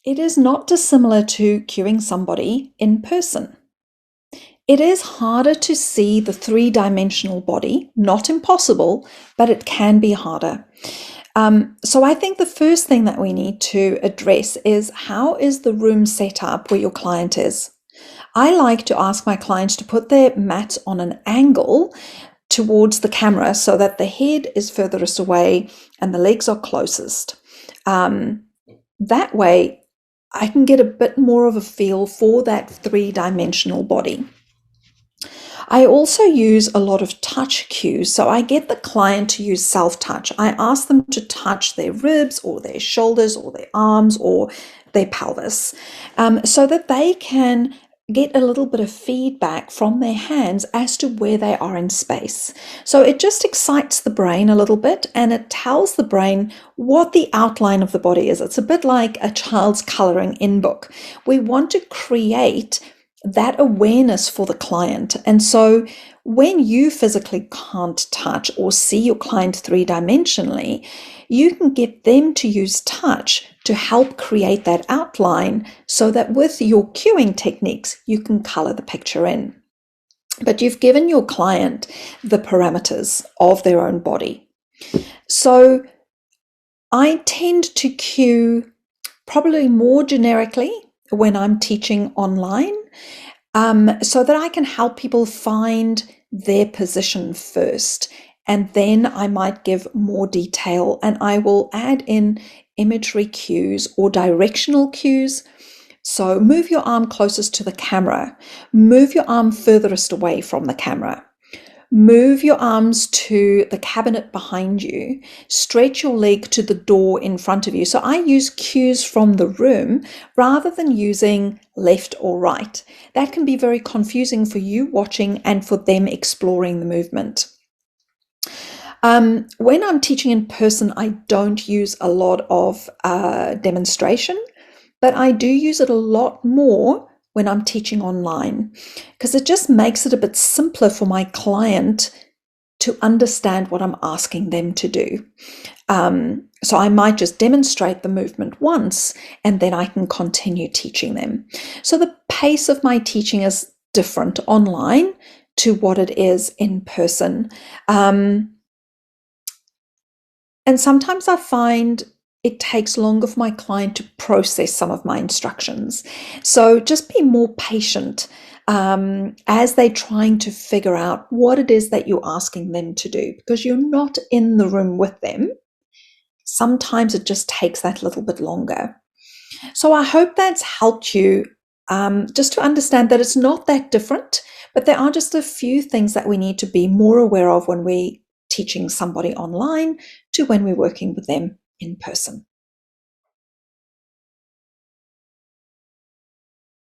It is not dissimilar to cueing somebody in person. It is harder to see the three-dimensional body, not impossible, but it can be harder. So I think the first thing that we need to address is, how is the room set up where your client is? I like to ask my clients to put their mat on an angle towards the camera so that the head is furthest away and the legs are closest. That way, I can get a bit more of a feel for that three-dimensional body. I also use a lot of touch cues. So I get the client to use self-touch. I ask them to touch their ribs or their shoulders or their arms or their pelvis, so that they can get a little bit of feedback from their hands as to where they are in space. So it just excites the brain a little bit, and it tells the brain what the outline of the body is. It's a bit like a child's coloring in book. We want to create that awareness for the client. And so when you physically can't touch or see your client three-dimensionally, you can get them to use touch to help create that outline so that with your cueing techniques, you can color the picture in. But you've given your client the parameters of their own body. So I tend to cue probably more generically when I'm teaching online, so that I can help people find their position first. And then I might give more detail, and I will add in imagery cues or directional cues. So move your arm closest to the camera, move your arm furthest away from the camera. Move your arms to the cabinet behind you. Stretch your leg to the door in front of you. So I use cues from the room rather than using left or right. That can be very confusing for you watching and for them exploring the movement. When I'm teaching in person, I don't use a lot of demonstration, but I do use it a lot more when I'm teaching online, because it just makes it a bit simpler for my client to understand what I'm asking them to do. So I might just demonstrate the movement once, and then I can continue teaching them. So the pace of my teaching is different online to what it is in person. And sometimes I find it takes longer for my client to process some of my instructions. So just be more patient as they're trying to figure out what it is that you're asking them to do, because you're not in the room with them. Sometimes it just takes that little bit longer. So I hope that's helped you just to understand that it's not that different, but there are just a few things that we need to be more aware of when we're teaching somebody online to when we're working with them in person.